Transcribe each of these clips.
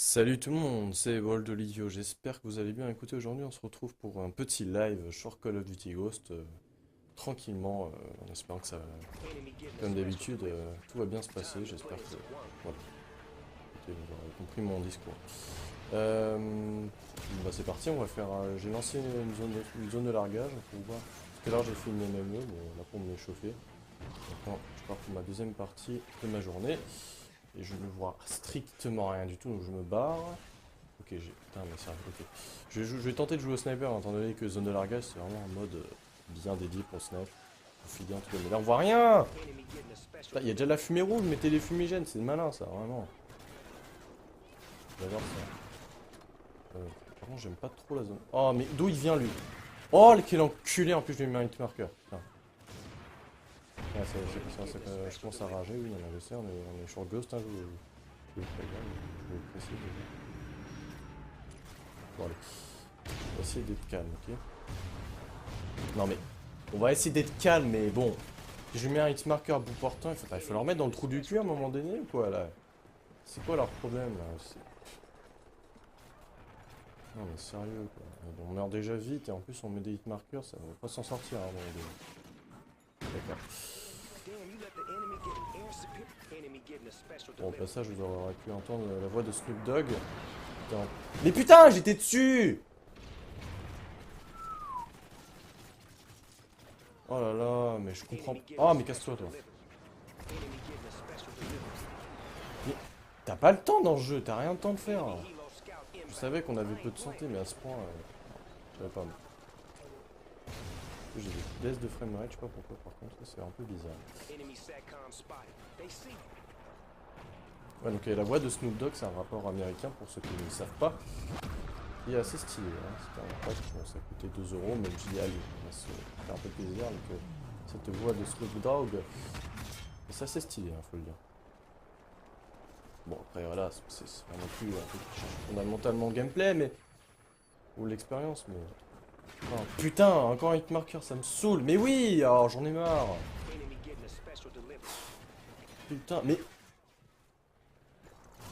Salut tout le monde, c'est World Olivio, j'espère que vous allez bien. Écoutez, aujourd'hui on se retrouve pour un petit live sur Call of Duty Ghost, tranquillement, en espérant que ça, comme d'habitude, tout va bien se passer, j'espère que, voilà, écoutez, vous aurez compris mon discours. Euh, Bah c'est parti, on va faire, j'ai lancé une zone de largage pour voir, parce que là j'ai fait une MME, mais là pour me chauffer. Maintenant je pars pour ma deuxième partie de ma journée, et je ne vois strictement rien du tout, donc je me barre. Ok, j'ai. Putain, mais sérieux, ok. Je vais tenter de jouer au sniper, étant donné que zone de largage, c'est vraiment un mode bien dédié pour sniper. Pour filer en tout cas. Mais là, on voit rien! Il y a déjà de la fumée rouge, mettez des fumigènes, c'est malin ça, vraiment. J'adore ça. Par contre, j'aime pas trop la zone. Oh, mais d'où il vient lui? Oh, quel enculé, en plus, je lui ai mis un hitmarker. Putain. Ouais, je commence à rager, oui, on a laissé, on est sur Ghost, hein, je vous préviens, je vous précise. Bon, allez. On va essayer d'être calme, ok? Non mais, on va essayer d'être calme, mais bon. Si je mets un hitmarker à bout portant, il faut leur mettre dans le trou du cul à un moment donné ou quoi là? C'est quoi leur problème là? Non mais sérieux quoi. On meurt déjà vite et en plus on met des hitmarkers, ça va pas s'en sortir à un moment donné. D'accord. Bon, au passage, vous aurez pu entendre la voix de Snoop Dogg. Putain. Mais putain, j'étais dessus! Oh là là, mais je comprends. Oh, mais casse-toi toi. Mais t'as pas le temps dans le jeu, t'as rien de temps de faire. Je savais qu'on avait peu de santé, mais à ce point, je savais pas. J'ai des baisses de framerate, je sais pas pourquoi par contre, ça c'est un peu bizarre. Ouais, donc la voix de Snoop Dogg, c'est un rapport américain pour ceux qui ne le savent pas. Il est assez stylé, hein. C'était un pack, bon, ça coûtait 2 euros, mais je dis allez, on va se faire un peu plaisir avec cette voix de Snoop Dogg. Et c'est assez stylé, hein, faut le dire. Bon, après voilà, c'est pas non plus un truc qui change fondamentalement le gameplay, mais. Ou l'expérience, mais. Oh, putain, encore un hitmarker, ça me saoule. Mais oui, alors j'en ai marre. Putain, mais.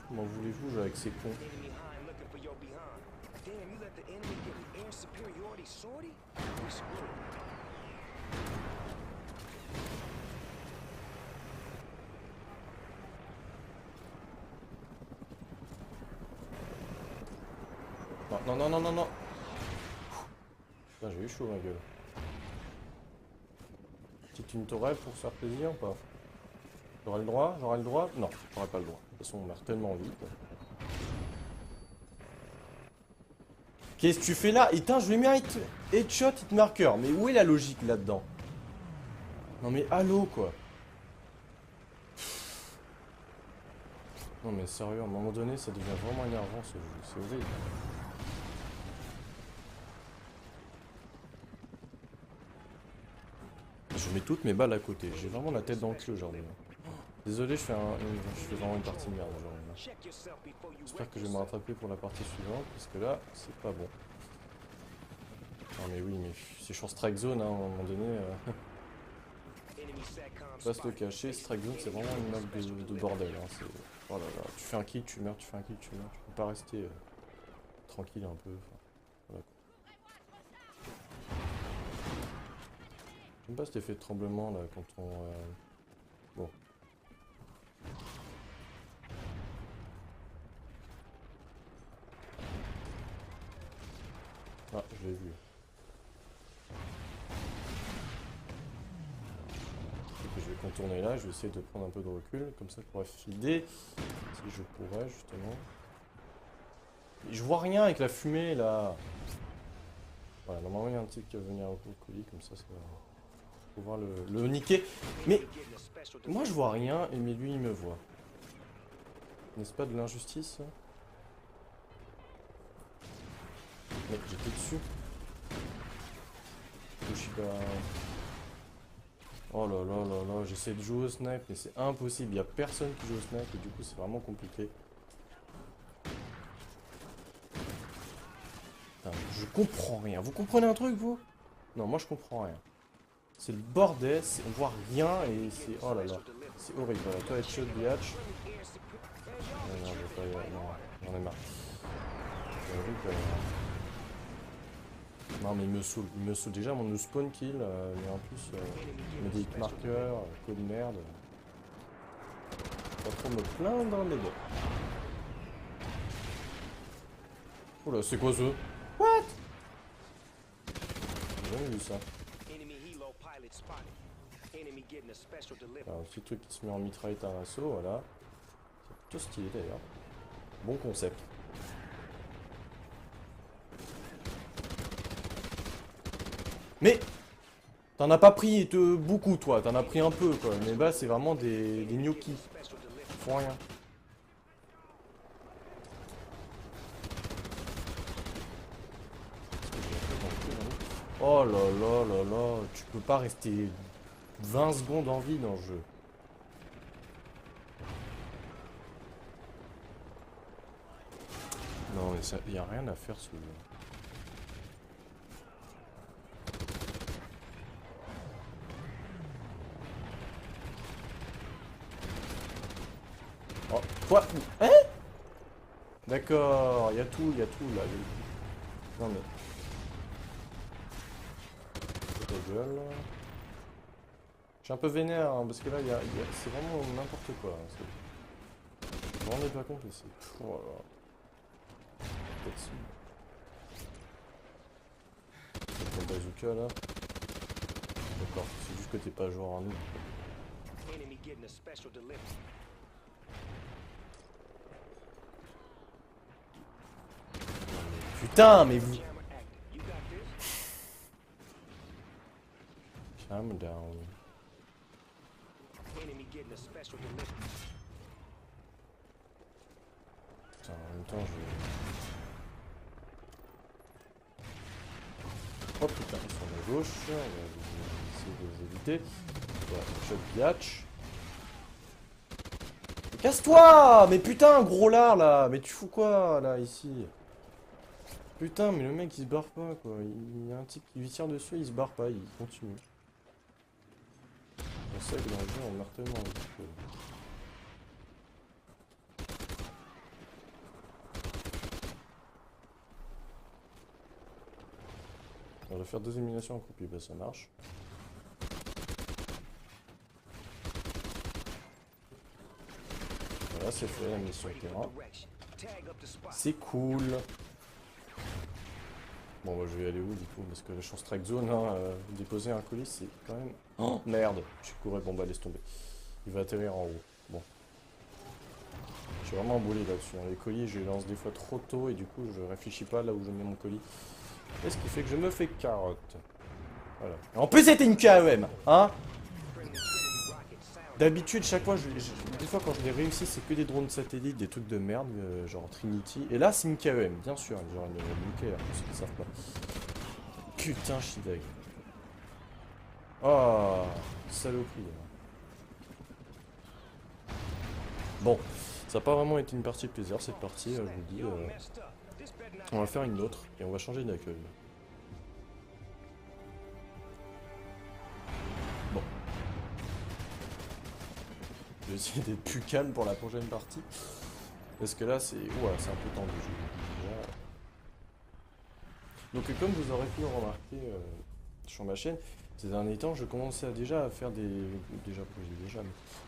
Comment voulez-vous jouer avec ces cons? Non, non, non, non, non, non. Putain, j'ai eu chaud, ma gueule. Petite une tourelle pour se faire plaisir ou pas? J'aurai le droit? J'aurai le droit? Non, j'aurai pas le droit. De toute façon, on meurt tellement vite. Qu'est-ce que tu fais là? Putain, je lui ai mis un headshot, hitmarker. Mais où est la logique là-dedans? Non mais allô quoi. Non mais sérieux, à un moment donné, ça devient vraiment énervant ce jeu. C'est horrible. Je mets toutes mes balles à côté. J'ai vraiment la tête dans le cul aujourd'hui. Désolé, je fais vraiment une partie de merde aujourd'hui. J'espère que je vais me rattraper pour la partie suivante, parce que là, c'est pas bon. Non mais oui, mais c'est sur Strike Zone, hein, à un moment donné. Faut pas se le cacher, Strike Zone, c'est vraiment une map de bordel. Hein, oh là là, tu fais un kill, tu meurs, tu fais un kill, tu meurs. Tu peux pas rester tranquille un peu. Enfin, voilà. J'aime pas cet effet de tremblement là quand on. Bon. Ah, je l'ai vu. Ok, je vais contourner là, je vais essayer de prendre un peu de recul, comme ça je pourrais filer. Si je pourrais justement. Mais je vois rien avec la fumée là. Voilà, normalement il y a un type qui va venir au colis, comme ça va pouvoir le niquer. Mais moi je vois rien, et mais lui il me voit. N'est-ce pas de l'injustice ça? Mec, j'étais dessus. Je suis pas. Oh là là là là, j'essaie de jouer au snipe, mais c'est impossible. Il n'y a personne qui joue au snipe, et du coup c'est vraiment compliqué. Putain, je comprends rien. Vous comprenez un truc, vous? Non, moi je comprends rien. C'est le bordel, on voit rien et c'est. Oh là là, c'est horrible. Voilà, toi, headshot, biatch. Non, non, je vais pas j'en ai marre. J'avoue que... Non mais il me saoule déjà mon spawn kill, mais en plus il me dit marqueur, code de merde. Pas trop me plaindre mais bon. Oula c'est quoi ce? What? J'ai jamais vu ça. Alors, un petit truc qui se met en mitraillette à un assaut, voilà. C'est plutôt stylé d'ailleurs. Bon concept. Mais t'en as pas pris beaucoup toi, t'en as pris un peu quoi. Mais bah c'est vraiment des gnocchis. Ils font rien. Oh là là là là, tu peux pas rester 20 secondes en vie dans le jeu. Non mais ça, y a rien à faire ce jeu. Oh, quoi? Hein? D'accord, y a tout là. Non mais... Ta gueule. Je suis un peu vénère hein, parce que là c'est vraiment n'importe quoi. Hein, je m'en ai pas compte ici. Oh là là. Peut-être si. Ton bazooka là. D'accord, c'est juste que t'es pas joueur en nous. Putain, mais vous... Calm down. Putain, en même temps, je... Oh putain, ils sont à gauche. On va essayer de les éviter. Voilà, shot biatch. Casse-toi! Mais putain, gros lard là! Mais tu fous quoi là, ici? Putain, mais le mec il se barre pas quoi. Il y a un type qui lui tire dessus, il se barre pas, il continue. On sait que dans le jeu on meurt tellement vite que... On va faire 2 éliminations en copie, bah ça marche. Voilà, c'est fait, la mission terrain. C'est cool. Bon, bah, je vais aller où du coup? Parce que je suis en strike zone, hein, déposer un colis, c'est quand même... Oh merde! Je courais, bon bah laisse tomber. Il va atterrir en haut. Bon. Je suis vraiment emboulé là-dessus. Hein. Les colis, je les lance des fois trop tôt et du coup, je réfléchis pas là où je mets mon colis. Et ce qui fait que je me fais carotte. Voilà. En plus, c'était une KEM, hein? D'habitude, chaque fois, des fois quand je l'ai réussi, c'est que des drones satellites, des trucs de merde, genre Trinity. Et là, c'est une KEM, bien sûr, genre une nucléaire, pour ceux qui savent pas. Putain, Shidag. Oh, saloperie. Bon, ça n'a pas vraiment été une partie de plaisir, cette partie, je vous le dis. On va faire une autre, et on va changer d'accueil. Bon. Je vais essayer d'être plus calme pour la prochaine partie. Parce que là, c'est un peu tendu, je vous le dis déjà. Donc, comme vous aurez pu le remarquer sur ma chaîne, ces derniers temps, je commençais déjà à faire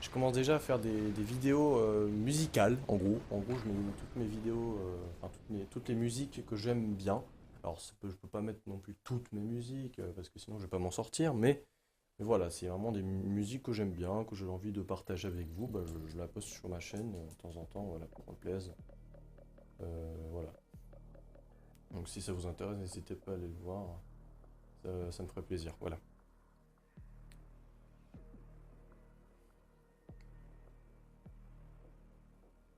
je commence déjà à faire des vidéos musicales, en gros. En gros, je mets toutes mes vidéos, enfin, toutes les musiques que j'aime bien. Alors, je peux pas mettre non plus toutes mes musiques, parce que sinon, je vais pas m'en sortir, mais voilà, c'est vraiment des musiques que j'aime bien, que j'ai envie de partager avec vous. Bah, je la poste sur ma chaîne de temps en temps, voilà, pour qu'on me plaise. Voilà. Donc si ça vous intéresse, n'hésitez pas à aller le voir. Ça me ferait plaisir, voilà.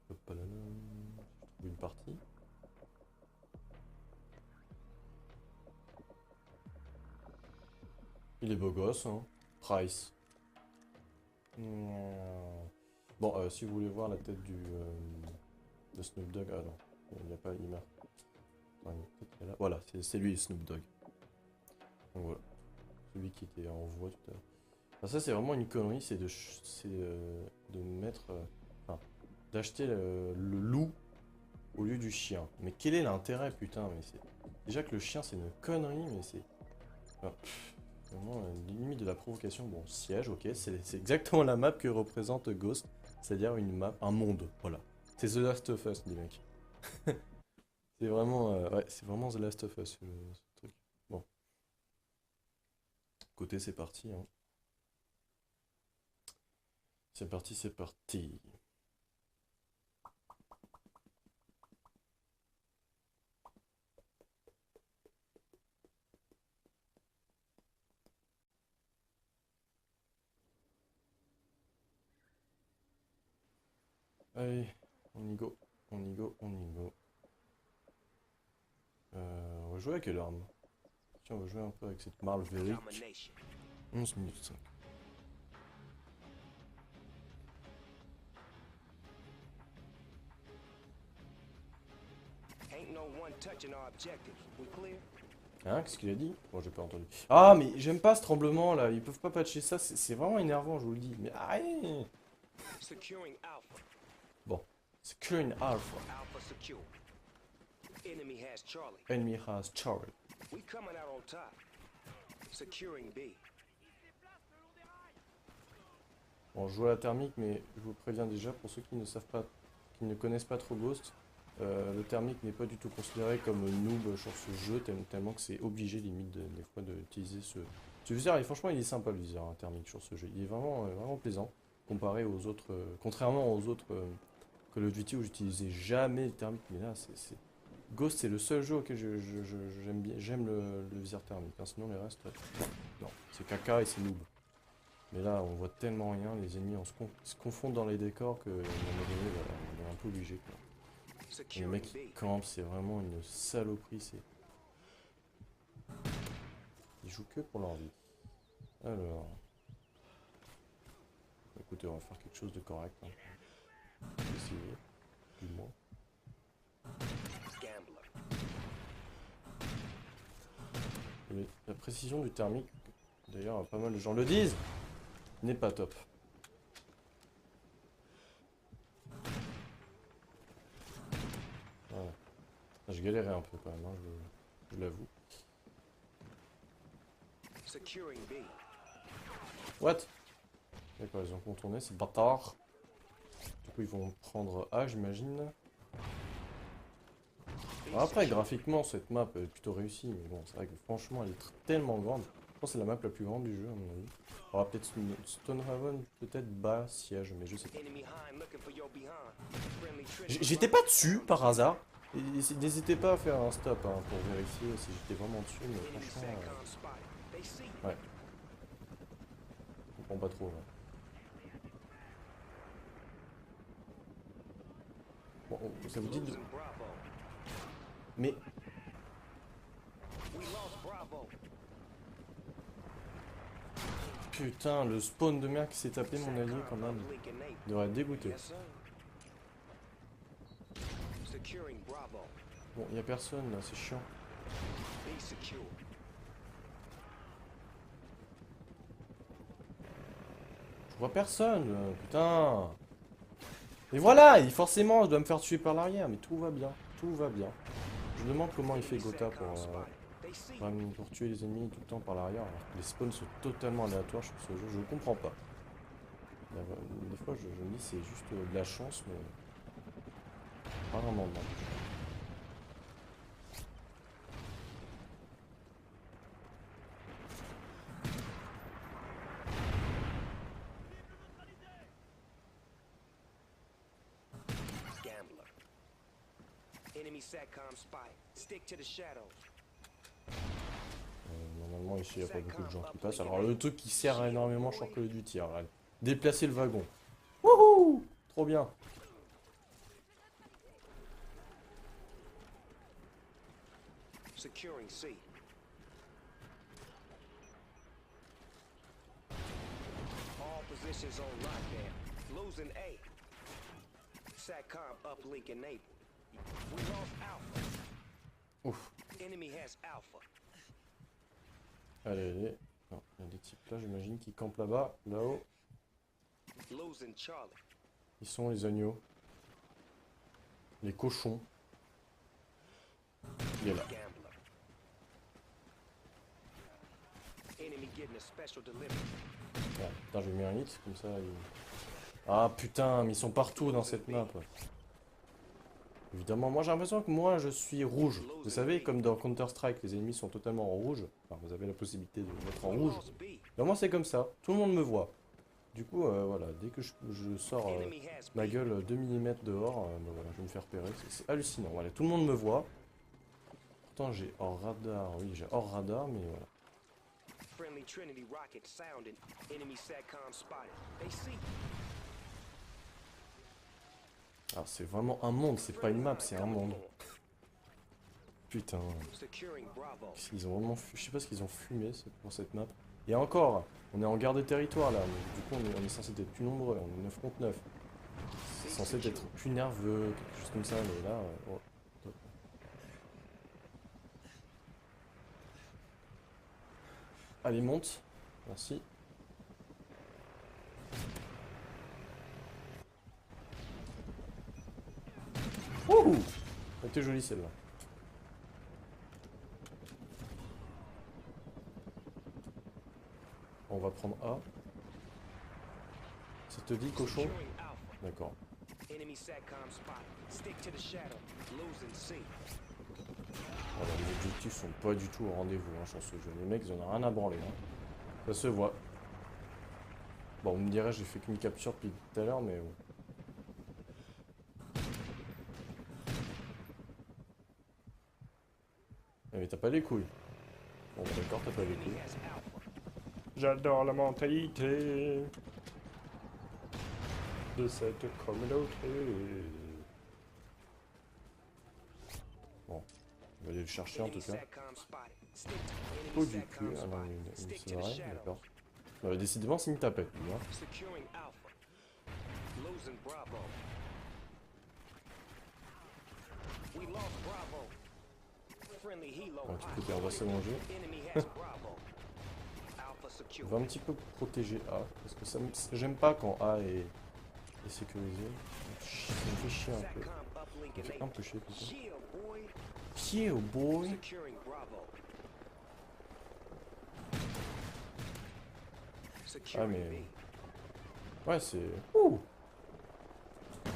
Hop là là. Je trouve une partie. Il est beau gosse, hein. Price. Bon, si vous voulez voir la tête de Snoop Dogg, ah non, il n'y a pas, il meurt. Voilà, c'est lui, Snoop Dogg. Donc voilà, celui qui était en voix tout à l'heure. Enfin, ça, c'est vraiment une connerie, c'est de mettre, enfin, d'acheter le loup du chien. Mais quel est l'intérêt, putain, mais c'est... Déjà que le chien, c'est une connerie, mais c'est... Enfin, vraiment, limite de la provocation. Bon, siège, ok, c'est exactement la map que représente Ghost. C'est-à-dire une map, un monde, voilà. C'est The Last of Us, les mecs. C'est vraiment, ouais, c'est vraiment The Last of Us, ce truc. Bon, côté, c'est parti, hein. C'est parti, c'est parti. Allez, on y go, on y go, on y go. On va jouer à quelle arme? Tiens, on va jouer un peu avec cette Marlveric. 11 minutes 5. Hein, qu'est-ce qu'il a dit? Bon, j'ai pas entendu. Ah, mais j'aime pas ce tremblement là, ils peuvent pas patcher ça, c'est vraiment énervant, je vous le dis. Mais arrête! Bon, Securing Alpha. Enemy has Charlie. Bon, je joue à la thermique, mais je vous préviens déjà, pour ceux qui ne savent pas, qui ne connaissent pas trop Ghost, le thermique n'est pas du tout considéré comme noob sur ce jeu, tellement que c'est obligé limite des fois d'utiliser ce viseur. Et franchement, il est sympa le viseur hein, thermique sur ce jeu. Il est vraiment, vraiment plaisant, comparé aux autres, contrairement aux autres Call of Duty où j'utilisais jamais le thermique. Mais là, Ghost, c'est le seul jeu auquel j'aime bien, j'aime le viseur thermique. Hein, sinon, les restes, non, c'est caca et c'est noob. Mais là, on voit tellement rien, les ennemis se confondent dans les décors que, à un moment donné, voilà, on est un peu obligé, quoi. Et le mec qui campe, c'est vraiment une saloperie, c'est... Ils jouent que pour leur vie. Alors... Écoutez, on va faire quelque chose de correct. Hein. On va essayer, du moins. Et la précision du thermique, d'ailleurs, pas mal de gens le disent, n'est pas top. Voilà. Je galérais un peu quand même, hein, je l'avoue. What? D'accord, ils ont contourné, c'est bâtard. Du coup, ils vont prendre A, j'imagine. Après, graphiquement, cette map est plutôt réussie. Mais bon, c'est vrai que franchement, elle est tellement grande. Je pense que c'est la map la plus grande du jeu, à mon avis. Il y aura peut-être Stonehaven, peut-être bas, siège, mais je sais pas. J'étais pas dessus, par hasard. N'hésitez pas à faire un stop hein, pour vérifier si j'étais vraiment dessus, mais franchement... ouais. Je comprends pas trop, ouais. Bon, ça vous dit de... Mais... Putain, le spawn de merde qui s'est tapé mon allié quand même. Il devrait être dégoûté. Bon, y a personne là, c'est chiant. Je vois personne, putain. Et voilà, et forcément, je dois me faire tuer par l'arrière, mais tout va bien, tout va bien. Je me demande comment il fait Gotha pour tuer les ennemis tout le temps par l'arrière, alors que les spawns sont totalement aléatoires sur ce jeu, je ne comprends pas. Des fois, je me dis c'est juste de la chance, mais pas vraiment de mal. Normalement ici il n'y a pas beaucoup de gens qui passent. Alors le truc qui sert énormément sur Call of Duty, regarde. Déplacer le wagon. Wouhou! Trop bien. Securing C. All positions on lockdown. Losing A. SATCOM uplink enabled. We lost Alpha. Ouf. Enemy has Alpha. Allez, allez. Non, il y a des types là, j'imagine, qui campent là-bas, là-haut. Losing Charlie. Ils sont les agneaux. Les cochons. Il est là. Enemy getting a special delivery. Ouais, putain, j'ai mis un hit, comme ça. Ah putain, mais ils sont partout dans cette map. Évidemment, moi j'ai l'impression que moi je suis rouge. Vous savez, comme dans Counter-Strike, les ennemis sont totalement en rouge. Enfin, vous avez la possibilité de les mettre en rouge. Ben, moi c'est comme ça, tout le monde me voit. Du coup, voilà, dès que je sors ma gueule 2 mm dehors, ben voilà, je vais me faire repérer. C'est hallucinant. Voilà, tout le monde me voit. Pourtant j'ai hors radar, oui, j'ai hors radar, mais voilà. Friendly Trinity rocket sounding. Enemy SATCOM spotted. They see. Alors c'est vraiment un monde, c'est pas une map, c'est un monde. Putain. Securing Bravo. Ils ont vraiment je sais pas ce qu'ils ont fumé pour cette map. Et encore, on est en garde de territoire là, mais du coup on est censé être plus nombreux, on est 9 contre 9. C'est censé être plus nerveux, quelque chose comme ça, mais là... oh, top. Allez, monte. Merci. Wouhou! Elle était jolie celle-là. On va prendre A. Ça te dit, cochon? Securing Alpha. D'accord. Enemy SATCOM spotted. Stick to the shadow. Losing C. Voilà, les objectifs sont pas du tout au rendez-vous hein, sur ce jeu. Les mecs, ils en ont rien à branler. Hein. Ça se voit. Bon, on me dirait, j'ai fait qu'une capture depuis tout à l'heure, mais... Eh, mais t'as pas les couilles. Bon, d'accord, t'as pas les Enemy couilles. has Alpha. J'adore la mentalité de cette communauté. Bon, on va aller le chercher en tout Enemy cas. SATCOM spotted. Stick to Oh enemy du cul, SATCOM ah non, spotted. Stick c'est to the vrai, shadow. d'accord. Décidément, c'est une tapette, lui, hein. Securing Alpha. Losing Bravo. We lost Bravo. Friendly helo. Un petit peu, on va se manger. Enemy has Bravo. Alpha On secure. va un petit peu protéger A, parce que ça j'aime pas quand A est sécurisé. Ça me fait chier un peu. SATCOM uplink Ça me fait un enabled. peu chier tout ça. Yeah, boy. Pied au boy. Securing Bravo. Securing mais- B. Ouais, c'est... Ouh. All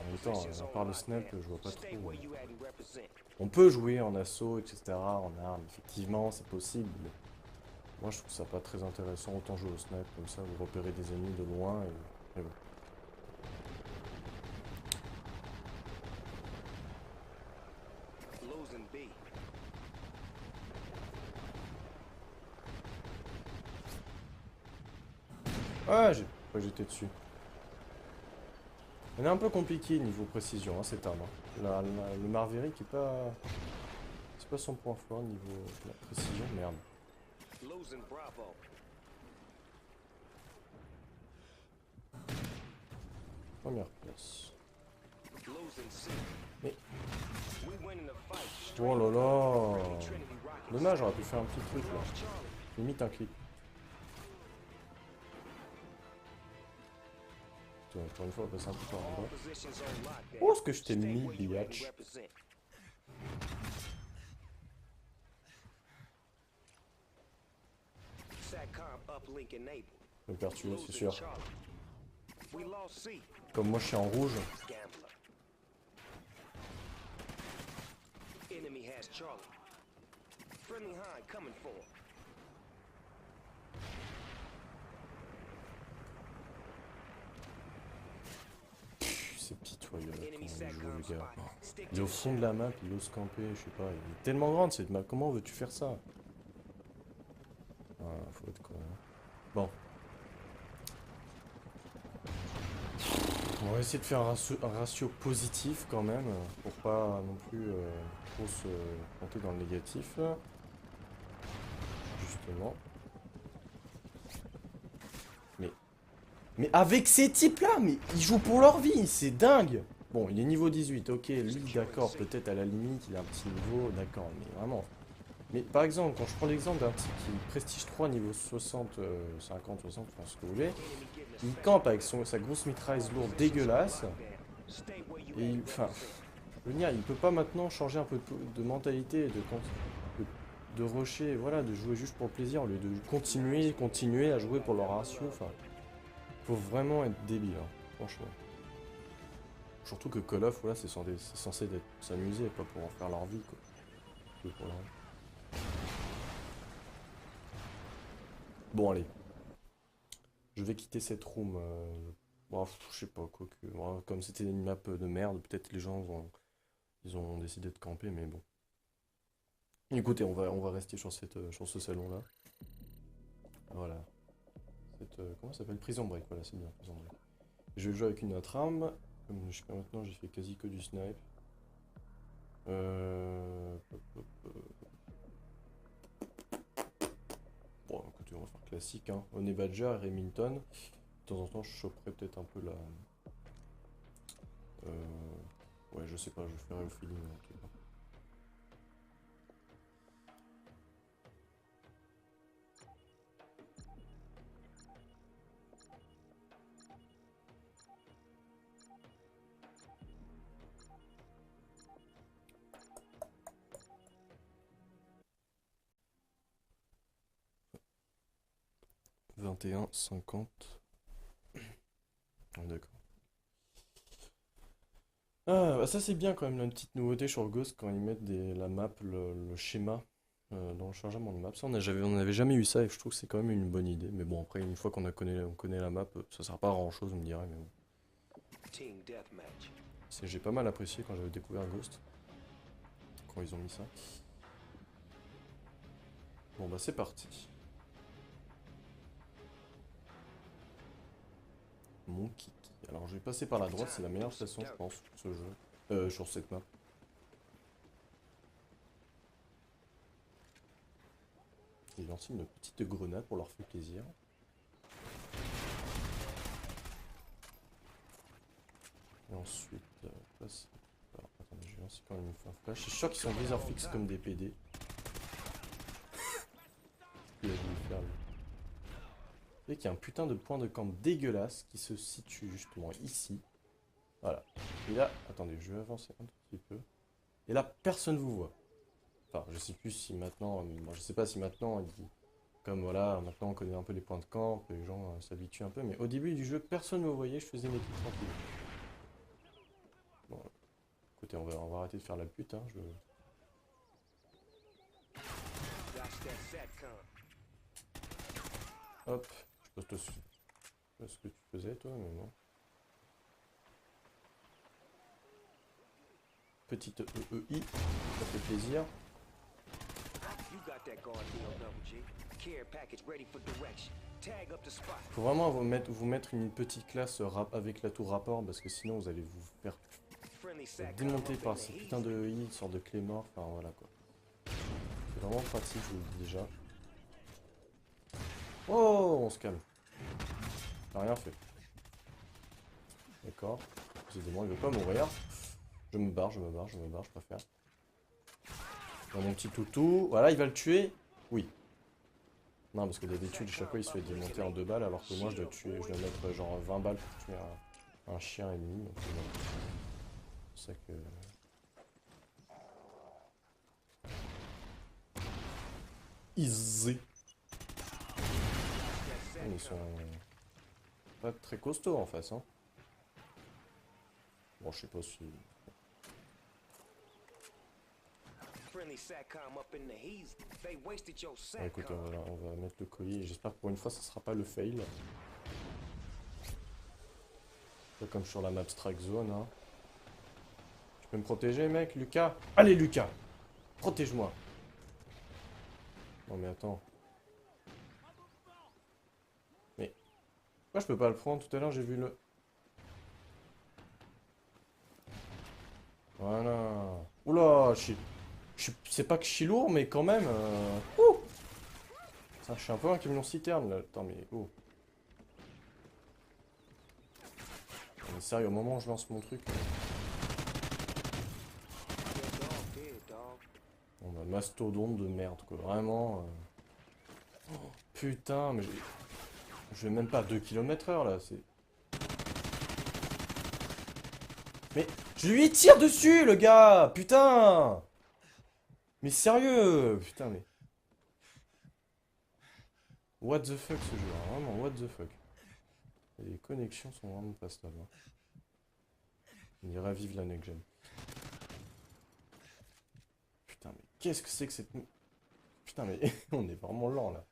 En même temps, positions à on part le lock snap, there. je vois pas Stay trop. where you at and represent. On peut jouer en assaut, etc., en armes, effectivement, c'est possible. Mais moi, je trouve ça pas très intéressant. Autant jouer au snipe, comme ça, vous repérez des ennemis de loin et voilà. Losing B. Ah, j'étais dessus. Elle est un peu compliquée niveau précision, hein, cette arme. Hein. Le Marverick est pas... C'est pas son point fort niveau précision, merde. Losing Bravo. Première place. Losing C. Mais... We winning the fight. Oh là là. Friendly Trinity rocket. Dommage, j'aurais pu faire un petit truc là. Lost Charlie. Limite un clip. Putain, encore une fois, on va passer un peu par en All bas. positions on lock there. Oh, ce que je t'ai Stay mis, where you at and biatch. represent. SATCOM uplink enabled. Je vais me faire tuer, c'est Losing sûr. Charlie. We lost C. Comme moi, je suis en rouge. Gambler. Enemy has Charlie. Friendly Hind coming for him. C'est pitoyable comment Enemy il joue, SATCOM le gars. spotted. Stick Il est to au the fond de shadow. la map, il ose camper, je sais pas. Il est tellement grande cette map, comment veux-tu faire ça? Ah, faut être con. Hein. Bon. On va essayer de faire un ratio positif quand même, pour pas non plus trop se compter dans le négatif. Justement. Mais avec ces types-là, mais ils jouent pour leur vie, c'est dingue! Bon, il est niveau 18, ok, lui d'accord, peut-être à la limite, il a un petit niveau, d'accord, mais vraiment. Mais par exemple, quand je prends l'exemple d'un type qui est prestige 3, niveau 60, 50, 60, enfin ce que vous voulez, Enemy getting a il special campe avec sa grosse mitrailleuse lourde dégueulasse, Stay where you et at il, and enfin, represent. Je veux dire, il peut pas maintenant changer un peu de mentalité, de, de rusher, voilà, de jouer juste pour le plaisir, au lieu de continuer à jouer pour leur ratio. Enfin, faut vraiment être débile, hein, franchement. Surtout que Call of, voilà, c'est censé s'amuser, pas pour en faire leur vie, quoi. Que pour leur- Bon, allez. Je vais quitter cette room. Bon, je sais pas, quoi que. Bon, comme c'était une map de merde, peut-être les gens ils ont décidé de camper, mais bon. Écoutez, on va rester sur ce salon-là. Voilà. Comment ça s'appelle? Prison Break, voilà, c'est bien, Prison Break. Je vais jouer avec une autre arme. Comme jusqu'à maintenant, j'ai fait quasi que du snipe. Bon, écoutez, on va faire classique, hein. Honey Badger et Remington. De temps en temps, je choperai peut-être un peu la... Ouais, je sais pas, je ferai au feeling, en tout cas. « 21,50. Ah, d'accord. Ah, bah ça c'est bien quand même, la petite nouveauté sur Ghost quand ils mettent la map, le schéma dans le chargement de map. Ça, on n'avait jamais eu ça et je trouve que c'est quand même une bonne idée. Mais bon, après, une fois on connaît la map, ça sert pas à grand chose, on me dirait. Mais bon. Team deathmatch. J'ai pas mal apprécié quand j'avais découvert Ghost, quand ils ont mis ça. Bon, bah c'est parti. Mon kiki. Alors je vais passer par la droite, c'est la meilleure façon, je pense, pour ce jeu. Sur cette map. J'ai lancé une petite grenade pour leur faire plaisir. Et ensuite, passe. Alors, attendez, je vais lancer quand même une fin flash. Je suis sûr qu'ils sont viseur fixe comme des PD. Il a voulu faire lui. Vous voyez qu'il y a un putain de point de camp dégueulasse qui se situe justement ici. Voilà. Et là, attendez, je vais avancer un tout petit peu. Et là, personne vous voit. Enfin, je sais plus si maintenant, bon, je sais pas si maintenant, comme voilà, maintenant on connaît un peu les points de camp, les gens s'habituent un peu, mais au début du jeu, personne ne me voyait, je faisais mes trucs tranquilles. Bon, écoutez, on va arrêter de faire la pute, hein, Hop, je sais pas ce que tu faisais toi, mais bon. Petite EEI, ça fait plaisir. Faut vraiment vous mettre une petite classe avec l'atout rapport parce que sinon vous allez vous faire démonter par ces putains de EI, une sorte de clé mort, enfin voilà quoi. C'est vraiment pratique, je vous le dis déjà. Oh, on se calme. On n'a rien fait. D'accord. Décidément, il veut pas mourir. Je me barre, je préfère. Dans mon petit toutou. Voilà, il va le tuer. Oui. Non, parce que d'habitude, chaque fois, il se fait démonter en 2 balles, alors que moi, je dois mettre genre 20 balles pour tuer un chien ennemi. Donc, c'est ça que... Easy. Ils sont pas très costauds en face, hein. Bon, je sais pas si... Ah, écoute, on va mettre le colis. J'espère que pour une fois, ça sera pas le fail. Pas comme sur la map Strike Zone, hein. Tu peux me protéger, mec, Lucas? Allez, Lucas! Protège-moi! Non, mais attends. Mais... Pourquoi je peux pas le prendre? Tout à l'heure, j'ai vu le... Voilà. Oula, c'est pas que je suis lourd, mais quand même... Ouh, ça, je suis un peu un camion citerne, là. Attends, mais... Oh. Mais sérieux, au moment où je lance mon truc... Bon bah, mastodonte de merde, quoi. Vraiment... Oh, putain, mais je vais même pas à 2 km/h, là. C'est... Mais Je lui tire dessus, le gars! Putain! Mais sérieux! Putain, mais... What the fuck, ce jeu, hein, vraiment, what the fuck. Et les connexions sont vraiment pas stables. Hein. Il ravive la next-gen. Putain, mais qu'est-ce que c'est que cette... Putain, mais on est vraiment lent, là.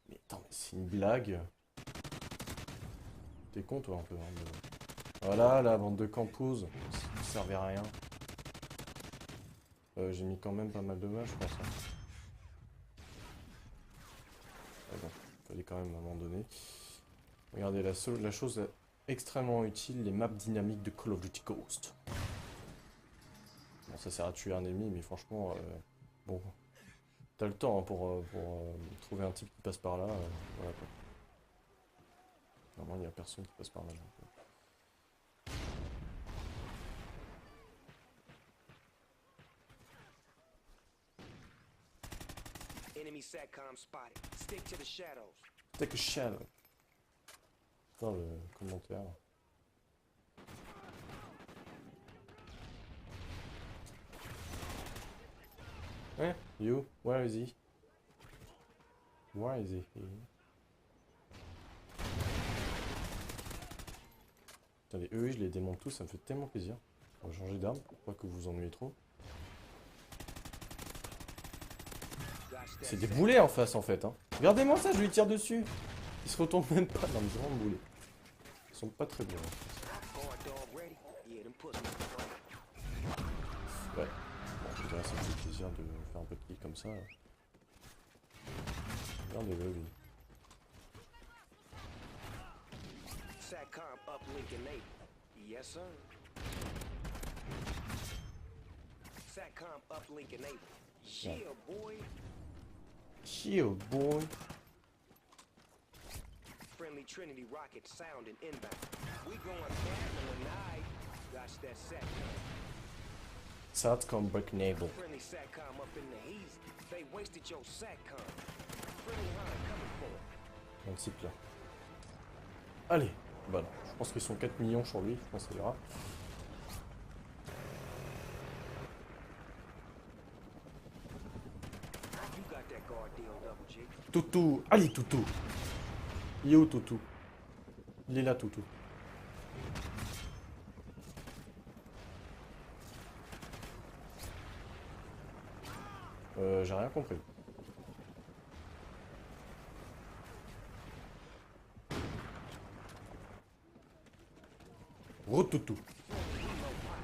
Mais attends, mais c'est une blague. T'es con, toi, un peu. Hein, mais... Voilà, la bande de campouses. Ça servait à rien. J'ai mis quand même pas mal de mal, je pense. Hein. Ah bon, fallait quand même à un moment donné. Regardez, la chose extrêmement utile, les maps dynamiques de Call of Duty Ghost. Bon, ça sert à tuer un ennemi, mais franchement, bon, t'as le temps hein, pour trouver un type qui passe par là. Voilà quoi. Normalement, il n'y a personne qui passe par là. Donc, Enemy SATCOM spotted. Stick to the shadows. Take a shadow. Putain, le commentaire. Hein? You? Where is he? Where is he? Putain, les EE, je les démonte tous, ça me fait tellement plaisir. On va changer d'arme pour pas que vous vous ennuyez trop. C'est des boulets en face en fait. Hein. Regardez-moi ça, je lui tire dessus. Il se retourne même pas dans le grand boulet. Ils sont pas très bons. Ouais. Bon, putain, ça me fait plaisir de faire un peu de kill comme ça. Regardez-le, lui. SATCOM uplink enabled. Yes, sir. SATCOM uplink enabled. Yeah, boy. Shield, boy. Friendly Trinity rocket sounding inbound. We going platinum tonight. Gosh, that SATCOM. SATCOM break enable. Friendly SATCOM up in the heat. They wasted your SATCOM. Friendly Hunter coming for. Un type là. Allez, voilà. Je pense qu'ils sont 4 millions sur lui, je pense que ça ira. You got that guard deal, Double G. Toutou, allez Toutou. Il est où Toutou? Il est là Toutou. J'ai rien compris. Retoutou.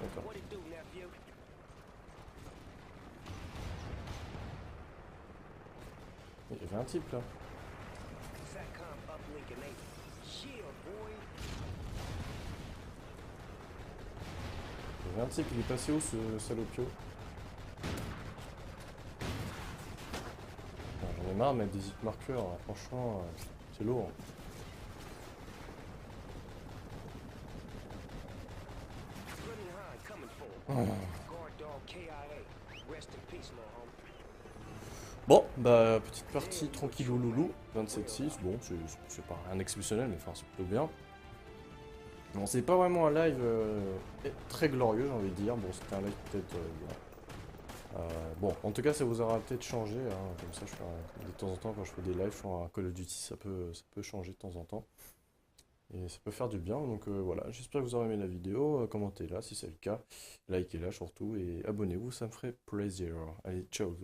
D'accord. What it do, nephew? Il y avait un type là. SATCOM uplink enabled. Shield, boy. Il y avait un type, il est passé où ce salopio? J'en ai marre de mettre des hit marqueurs, hein. Franchement, c'est lourd. Friendly Hunt coming for. Guard dog KIA. Rest in peace, little homie. Bon, bah, petite partie tranquillou loulou, 27-6, bon, c'est pas rien d'exceptionnel, mais enfin, c'est plutôt bien. Bon, c'est pas vraiment un live très glorieux, j'ai envie de dire, bon, c'était un live peut-être... bon, en tout cas, ça vous aura peut-être changé, hein, comme ça, je fais de temps en temps, quand je fais des lives sur un Call of Duty, ça peut changer de temps en temps. Et ça peut faire du bien, donc voilà, j'espère que vous aurez aimé la vidéo, commentez-la si c'est le cas, likez-la surtout, et abonnez-vous, ça me ferait plaisir. Allez, ciao!